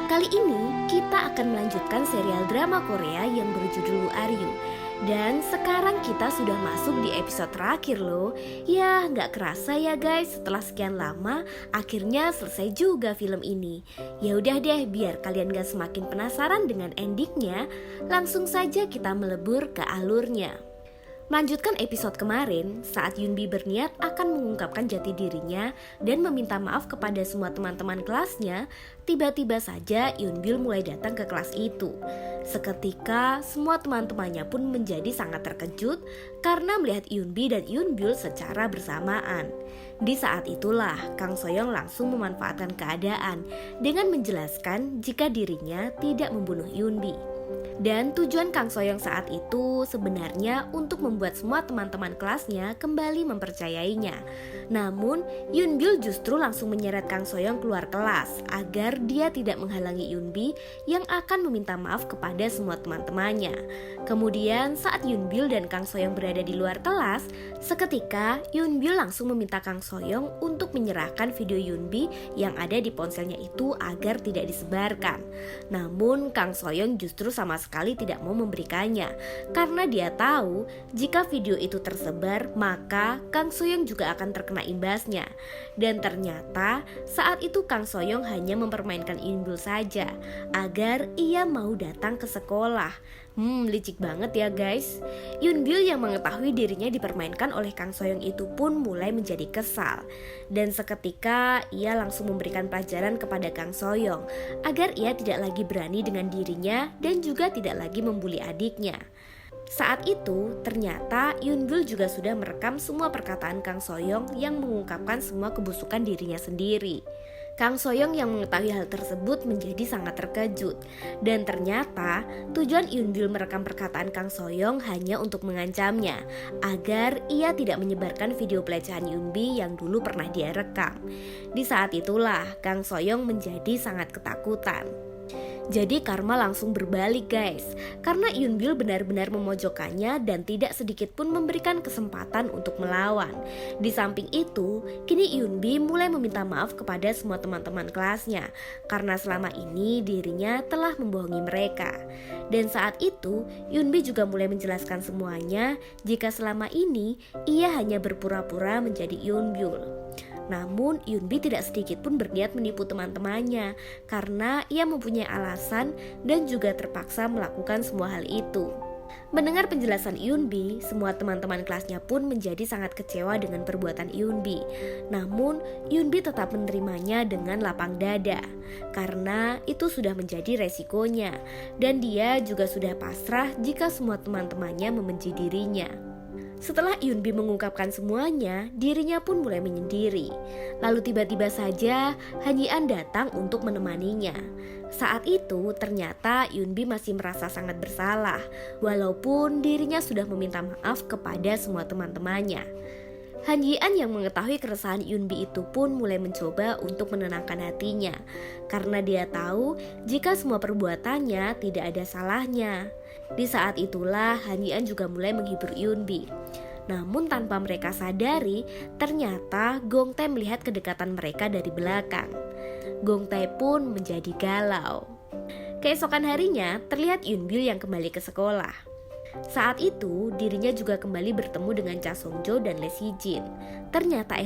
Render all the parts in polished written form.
Kali ini kita akan melanjutkan serial drama Korea yang berjudul Aryu. Dan sekarang kita sudah masuk di episode terakhir loh. Ya gak kerasa ya guys, setelah sekian lama akhirnya selesai juga film ini. Ya udah deh, biar kalian gak semakin penasaran dengan endingnya, langsung saja kita melebur ke alurnya. Melanjutkan episode kemarin, saat Yoonbi berniat akan mengungkapkan jati dirinya dan meminta maaf kepada semua teman-teman kelasnya, tiba-tiba saja Yoonbil mulai datang ke kelas itu. Seketika, semua teman-temannya pun menjadi sangat terkejut karena melihat Yoonbi dan Yoonbil secara bersamaan. Di saat itulah, Kang Soyoung langsung memanfaatkan keadaan dengan menjelaskan jika dirinya tidak membunuh Yoonbi. Dan tujuan Kang Soyoung saat itu sebenarnya untuk membuat semua teman-teman kelasnya kembali mempercayainya. Namun, Yoonbil justru langsung menyeret Kang Soyoung keluar kelas agar dia tidak menghalangi Yoonbi yang akan meminta maaf kepada semua teman-temannya. Kemudian saat Yoonbil dan Kang Soyoung berada di luar kelas, seketika Yoonbil langsung meminta Kang Soyoung untuk menyerahkan video Yoonbi yang ada di ponselnya itu agar tidak disebarkan. Namun Kang Soyoung justru sama sekali tidak mau memberikannya karena dia tahu jika video itu tersebar maka Kang Soyoung juga akan terkena imbasnya. Dan ternyata saat itu Kang Soyoung hanya mempermainkan Yoonbil saja agar ia mau datang ke sekolah. Licik banget ya guys. Yoonbil yang mengetahui dirinya dipermainkan oleh Kang Soyoung itu pun mulai menjadi kesal. Dan seketika ia langsung memberikan pelajaran kepada Kang Soyoung agar ia tidak lagi berani dengan dirinya dan juga tidak lagi membuli adiknya. Saat itu ternyata Yoonbil juga sudah merekam semua perkataan Kang Soyoung yang mengungkapkan semua kebusukan dirinya sendiri. Kang Soyoung yang mengetahui hal tersebut menjadi sangat terkejut. Dan ternyata tujuan Yoonbil merekam perkataan Kang Soyoung hanya untuk mengancamnya agar ia tidak menyebarkan video pelecehan Yoonbi yang dulu pernah dia rekam. Di saat itulah Kang Soyoung menjadi sangat ketakutan. Jadi karma langsung berbalik guys, karena Yoonbil benar-benar memojokkannya dan tidak sedikit pun memberikan kesempatan untuk melawan. Di samping itu, kini Yoonbi mulai meminta maaf kepada semua teman-teman kelasnya karena selama ini dirinya telah membohongi mereka. Dan saat itu, Yoonbi juga mulai menjelaskan semuanya jika selama ini ia hanya berpura-pura menjadi Yoonbil. Namun Yoonbi tidak sedikit pun berniat menipu teman-temannya karena ia mempunyai alasan dan juga terpaksa melakukan semua hal itu. Mendengar penjelasan Yoonbi, semua teman-teman kelasnya pun menjadi sangat kecewa dengan perbuatan Yoonbi. Namun Yoonbi tetap menerimanya dengan lapang dada karena itu sudah menjadi resikonya dan dia juga sudah pasrah jika semua teman-temannya membenci dirinya. Setelah Yoonbi mengungkapkan semuanya, dirinya pun mulai menyendiri. Lalu tiba-tiba saja Han Yi-an datang untuk menemaninya. Saat itu ternyata Yoonbi masih merasa sangat bersalah, walaupun dirinya sudah meminta maaf kepada semua teman-temannya. Han Yi-an yang mengetahui keresahan Yoonbi itu pun mulai mencoba untuk menenangkan hatinya, karena dia tahu jika semua perbuatannya tidak ada salahnya. Di saat itulah Han Yi-an juga mulai menghibur Yoonbi. Namun tanpa mereka sadari, ternyata Gong Tae melihat kedekatan mereka dari belakang. Gong Tae pun menjadi galau. Keesokan harinya, terlihat Yoonbil yang kembali ke sekolah. Saat itu, dirinya juga kembali bertemu dengan Cha Song-jo dan Lee Si-jin. Ternyata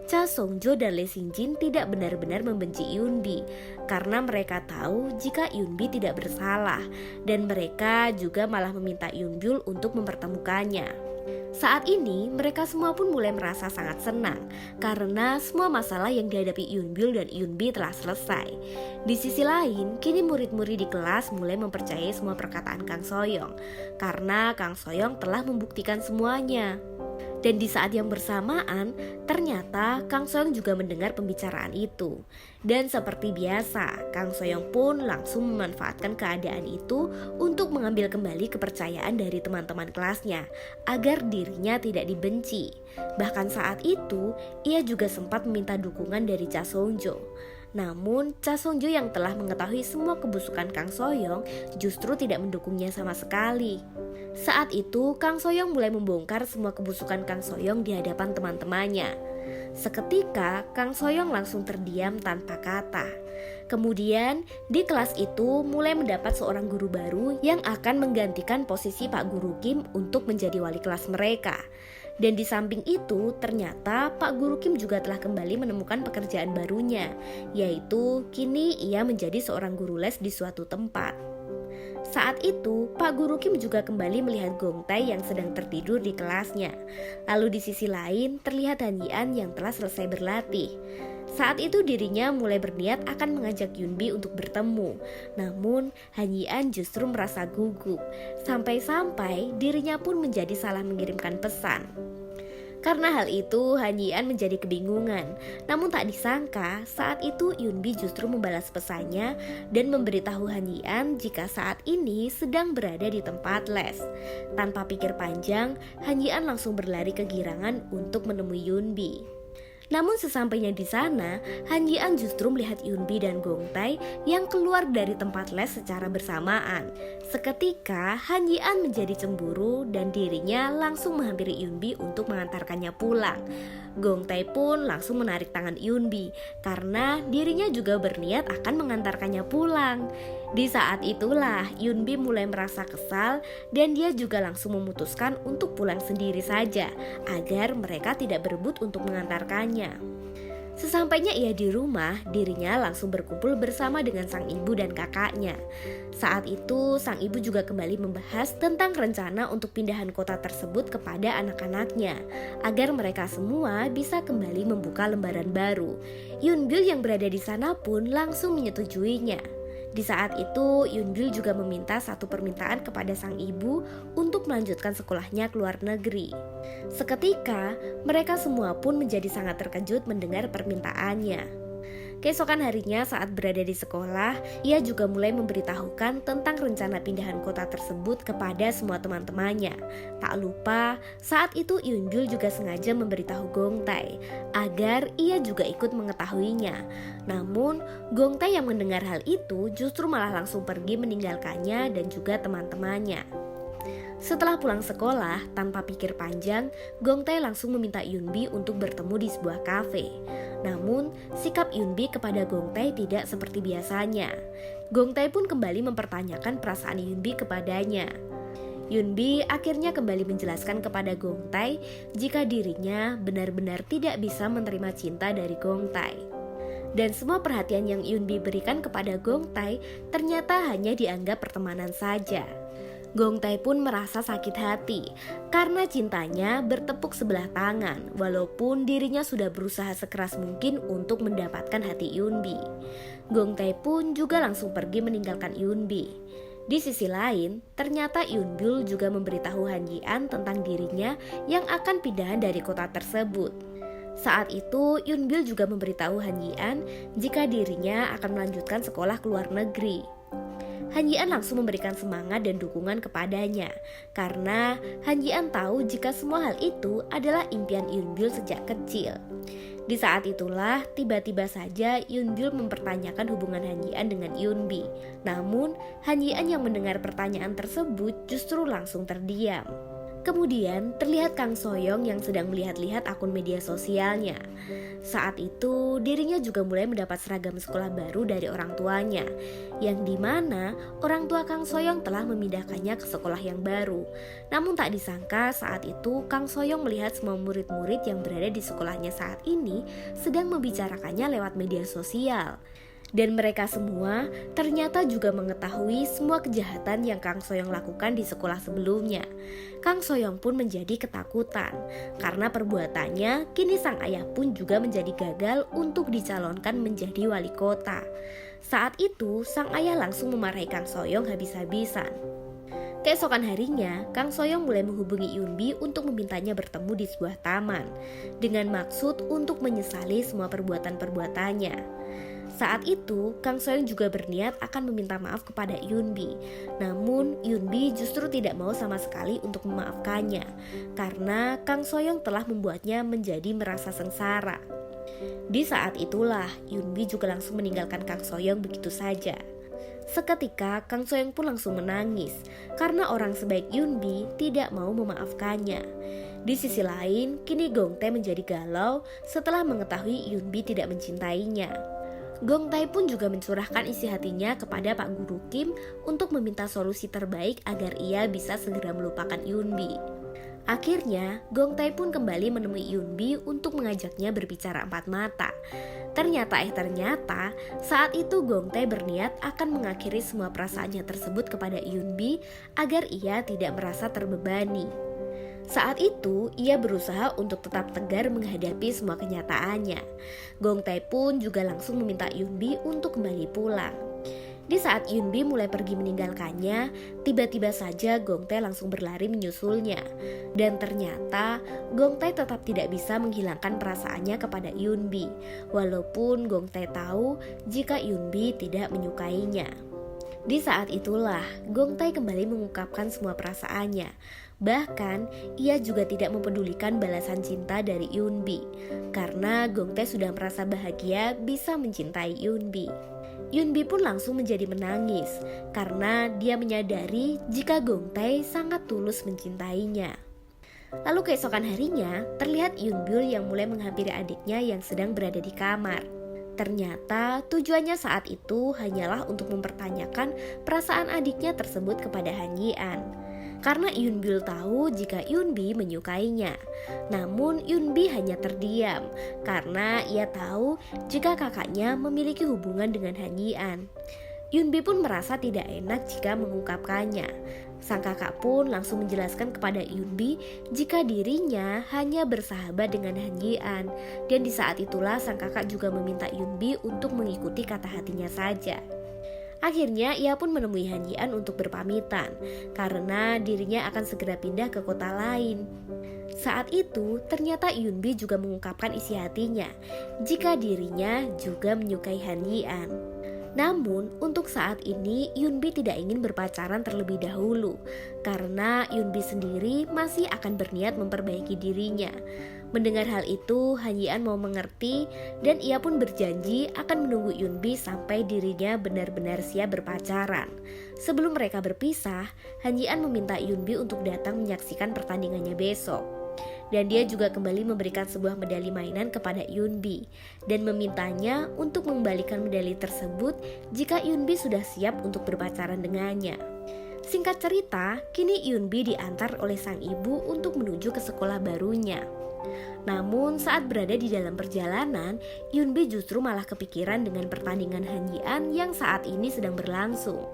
Cha Song-jo dan Lee Si-jin tidak benar-benar membenci Yoonbi karena mereka tahu jika Yoonbi tidak bersalah dan mereka juga malah meminta Yoonbil untuk mempertemukannya. Saat ini mereka semua pun mulai merasa sangat senang karena semua masalah yang dihadapi Yoonbil dan Yoonbi telah selesai. Di sisi lain, kini murid-murid di kelas mulai mempercayai semua perkataan Kang Soyoung karena Kang Soyoung telah membuktikan semuanya. Dan di saat yang bersamaan, ternyata Kang Soyoung juga mendengar pembicaraan itu. Dan seperti biasa, Kang Soyoung pun langsung memanfaatkan keadaan itu untuk mengambil kembali kepercayaan dari teman-teman kelasnya agar dirinya tidak dibenci. Bahkan saat itu, ia juga sempat meminta dukungan dari Cha Song-jo. Namun Cha Song-jo yang telah mengetahui semua kebusukan Kang Soyoung justru tidak mendukungnya sama sekali. Saat itu Kang Soyoung mulai membongkar semua kebusukan Kang Soyoung di hadapan teman-temannya. Seketika Kang Soyong langsung terdiam tanpa kata. Kemudian di kelas itu mulai mendapat seorang guru baru yang akan menggantikan posisi Pak Guru Kim untuk menjadi wali kelas mereka. Dan di samping itu ternyata Pak Guru Kim juga telah kembali menemukan pekerjaan barunya, yaitu kini ia menjadi seorang guru les di suatu tempat. Saat itu Pak Guru Kim juga kembali melihat Gong Tae yang sedang tertidur di kelasnya. Lalu di sisi lain terlihat Han Yi-an yang telah selesai berlatih. Saat itu dirinya mulai berniat akan mengajak Yunbi untuk bertemu. Namun Han Yi-an justru merasa gugup. Sampai-sampai dirinya pun menjadi salah mengirimkan pesan. Karena hal itu Han Yi-an menjadi kebingungan. Namun tak disangka saat itu Yunbi justru membalas pesannya dan memberitahu Han Yi-an jika saat ini sedang berada di tempat les. Tanpa pikir panjang, Han Yi-an langsung berlari kegirangan untuk menemui Yunbi. Namun sesampainya di sana, Han Yi-an justru melihat Yunbi dan Gong Tae yang keluar dari tempat les secara bersamaan. Seketika Han Yi-an menjadi cemburu dan dirinya langsung menghampiri Yunbi untuk mengantarkannya pulang. Gong Tae pun langsung menarik tangan Yunbi karena dirinya juga berniat akan mengantarkannya pulang. Di saat itulah Yunbi mulai merasa kesal dan dia juga langsung memutuskan untuk pulang sendiri saja agar mereka tidak berebut untuk mengantarkannya. Sesampainya ia di rumah, dirinya langsung berkumpul bersama dengan sang ibu dan kakaknya. Saat itu sang ibu juga kembali membahas tentang rencana untuk pindahan kota tersebut kepada anak-anaknya agar mereka semua bisa kembali membuka lembaran baru. Yunbil yang berada di sana pun langsung menyetujuinya. Di saat itu, Yunbil juga meminta satu permintaan kepada sang ibu untuk melanjutkan sekolahnya ke luar negeri. Seketika, mereka semua pun menjadi sangat terkejut mendengar permintaannya. Keesokan harinya saat berada di sekolah, ia juga mulai memberitahukan tentang rencana pindahan kota tersebut kepada semua teman-temannya. Tak lupa, saat itu Yunbil juga sengaja memberitahu Gong Tae agar ia juga ikut mengetahuinya. Namun, Gong Tae yang mendengar hal itu justru malah langsung pergi meninggalkannya dan juga teman-temannya. Setelah pulang sekolah, tanpa pikir panjang, Gong Tae langsung meminta Yunbi untuk bertemu di sebuah kafe. Namun, sikap Yunbi kepada Gong Tae tidak seperti biasanya. Gong Tae pun kembali mempertanyakan perasaan Yunbi kepadanya. Yunbi akhirnya kembali menjelaskan kepada Gong Tae jika dirinya benar-benar tidak bisa menerima cinta dari Gong Tae. Dan semua perhatian yang Yunbi berikan kepada Gong Tae ternyata hanya dianggap pertemanan saja. Gong Tae pun merasa sakit hati karena cintanya bertepuk sebelah tangan walaupun dirinya sudah berusaha sekeras mungkin untuk mendapatkan hati Yunbi. Gong Tae pun juga langsung pergi meninggalkan Yunbi. Di sisi lain, ternyata Yunbil juga memberitahu Han Yi-an tentang dirinya yang akan pindahan dari kota tersebut. Saat itu, Yunbil juga memberitahu Han Yi-an jika dirinya akan melanjutkan sekolah ke luar negeri. Han Yi-an langsung memberikan semangat dan dukungan kepadanya karena Han Yi-an tahu jika semua hal itu adalah impian Yunbil sejak kecil. Di saat itulah tiba-tiba saja Yunbil mempertanyakan hubungan Han Yi-an dengan Yunbi. Namun Han Yi-an yang mendengar pertanyaan tersebut justru langsung terdiam. Kemudian terlihat Kang Soyong yang sedang melihat-lihat akun media sosialnya. Saat itu dirinya juga mulai mendapat seragam sekolah baru dari orang tuanya, yang dimana orang tua Kang Soyong telah memindahkannya ke sekolah yang baru. Namun tak disangka saat itu Kang Soyong melihat semua murid-murid yang berada di sekolahnya saat ini sedang membicarakannya lewat media sosial. Dan mereka semua ternyata juga mengetahui semua kejahatan yang Kang Soyong lakukan di sekolah sebelumnya. Kang Soyong pun menjadi ketakutan karena perbuatannya kini sang ayah pun juga menjadi gagal untuk dicalonkan menjadi wali kota. Saat itu sang ayah langsung memarahi Kang Soyong habis-habisan. Keesokan harinya, Kang Soyong mulai menghubungi Yunbi untuk memintanya bertemu di sebuah taman dengan maksud untuk menyesali semua perbuatan-perbuatannya. Saat itu, Kang Soyong juga berniat akan meminta maaf kepada Yunbi. Namun, Yunbi justru tidak mau sama sekali untuk memaafkannya karena Kang Soyong telah membuatnya menjadi merasa sengsara. Di saat itulah, Yunbi juga langsung meninggalkan Kang Soyong begitu saja. Seketika, Kang Soyong pun langsung menangis karena orang sebaik Yunbi tidak mau memaafkannya. Di sisi lain, kini Gong Tae menjadi galau setelah mengetahui Yunbi tidak mencintainya. Gong Tae pun juga mencurahkan isi hatinya kepada Pak Guru Kim untuk meminta solusi terbaik agar ia bisa segera melupakan Yunbi. Akhirnya, Gong Tae pun kembali menemui Yunbi untuk mengajaknya berbicara empat mata. Ternyata, saat itu Gong Tae berniat akan mengakhiri semua perasaannya tersebut kepada Yunbi agar ia tidak merasa terbebani. Saat itu, ia berusaha untuk tetap tegar menghadapi semua kenyataannya. Gong Tae pun juga langsung meminta Yunbi untuk kembali pulang. Di saat Yunbi mulai pergi meninggalkannya, tiba-tiba saja Gong Tae langsung berlari menyusulnya. Dan ternyata, Gong Tae tetap tidak bisa menghilangkan perasaannya kepada Yunbi, walaupun Gong Tae tahu jika Yunbi tidak menyukainya. Di saat itulah, Gong Tae kembali mengungkapkan semua perasaannya. Bahkan, ia juga tidak mempedulikan balasan cinta dari Yunbi, karena Gong Tae sudah merasa bahagia bisa mencintai Yunbi. Yunbi pun langsung menjadi menangis, karena dia menyadari jika Gong Tae sangat tulus mencintainya. Lalu keesokan harinya, terlihat Yunbyul yang mulai menghampiri adiknya yang sedang berada di kamar. Ternyata tujuannya saat itu hanyalah untuk mempertanyakan perasaan adiknya tersebut kepada Han Yi-an. Karena Yunbyul tahu jika Yunbi menyukainya. Namun Yunbi hanya terdiam karena ia tahu jika kakaknya memiliki hubungan dengan Han Yi-an. Yunbi pun merasa tidak enak jika mengungkapkannya. Sang kakak pun langsung menjelaskan kepada Yunbi jika dirinya hanya bersahabat dengan Han Yi-an. Dan di saat itulah sang kakak juga meminta Yunbi untuk mengikuti kata hatinya saja. Akhirnya ia pun menemui Han Yi-an untuk berpamitan karena dirinya akan segera pindah ke kota lain. Saat itu ternyata Yunbi juga mengungkapkan isi hatinya jika dirinya juga menyukai Han Yi-an. Namun untuk saat ini Yunbi tidak ingin berpacaran terlebih dahulu karena Yunbi sendiri masih akan berniat memperbaiki dirinya. Mendengar hal itu, Han Yi-an mau mengerti dan ia pun berjanji akan menunggu Yunbi sampai dirinya benar-benar siap berpacaran. Sebelum mereka berpisah, Han Yi-an meminta Yunbi untuk datang menyaksikan pertandingannya besok. Dan dia juga kembali memberikan sebuah medali mainan kepada Yunbi dan memintanya untuk mengembalikan medali tersebut jika Yunbi sudah siap untuk berpacaran dengannya. Singkat cerita, kini Yunbi diantar oleh sang ibu untuk menuju ke sekolah barunya. Namun saat berada di dalam perjalanan, Yunbi justru malah kepikiran dengan pertandingan Han Yi-an yang saat ini sedang berlangsung.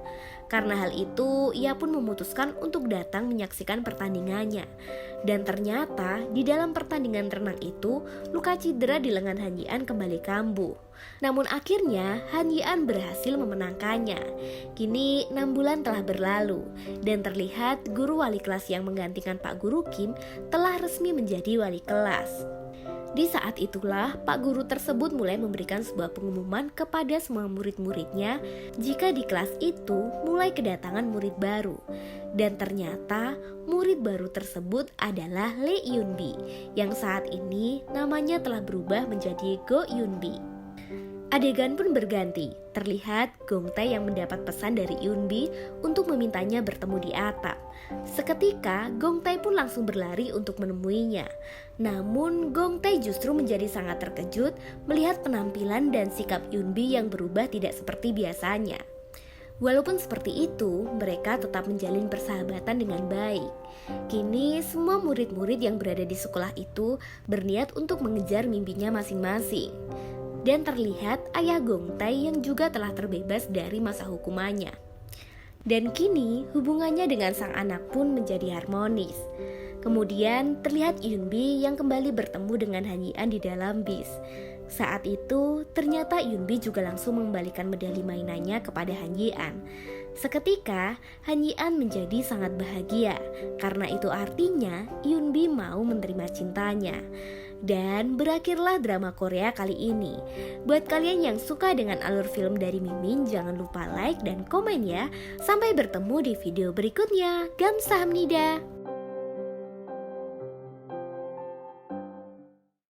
Karena hal itu, ia pun memutuskan untuk datang menyaksikan pertandingannya. Dan ternyata di dalam pertandingan renang itu, luka cedera di lengan Han Yi-an kembali kambuh. Namun akhirnya Han Yi-an berhasil memenangkannya. Kini 6 bulan telah berlalu dan terlihat guru wali kelas yang menggantikan Pak Guru Kim telah resmi menjadi wali kelas. Di saat itulah Pak Guru tersebut mulai memberikan sebuah pengumuman kepada semua murid-muridnya jika di kelas itu mulai kedatangan murid baru. Dan ternyata murid baru tersebut adalah Lee Yunbi yang saat ini namanya telah berubah menjadi Go Yunbi. Adegan pun berganti, terlihat Gong Tae yang mendapat pesan dari Yunbi untuk memintanya bertemu di atap. Seketika Gong Tae pun langsung berlari untuk menemuinya. Namun Gong Tae justru menjadi sangat terkejut melihat penampilan dan sikap Yunbi yang berubah tidak seperti biasanya. Walaupun seperti itu, mereka tetap menjalin persahabatan dengan baik. Kini semua murid-murid yang berada di sekolah itu berniat untuk mengejar mimpinya masing-masing. Dan terlihat ayah Gong Tae yang juga telah terbebas dari masa hukumannya. Dan kini hubungannya dengan sang anak pun menjadi harmonis. Kemudian terlihat Yunbi yang kembali bertemu dengan Han Yi-an di dalam bis. Saat itu ternyata Yunbi juga langsung mengembalikan medali mainannya kepada Han Yi-an. Seketika Han Yi-an menjadi sangat bahagia karena itu artinya Yunbi mau menerima cintanya. Dan berakhirlah drama Korea kali ini. Buat kalian yang suka dengan alur film dari Mimin, jangan lupa like dan komen ya. Sampai bertemu di video berikutnya. Gamsahamnida.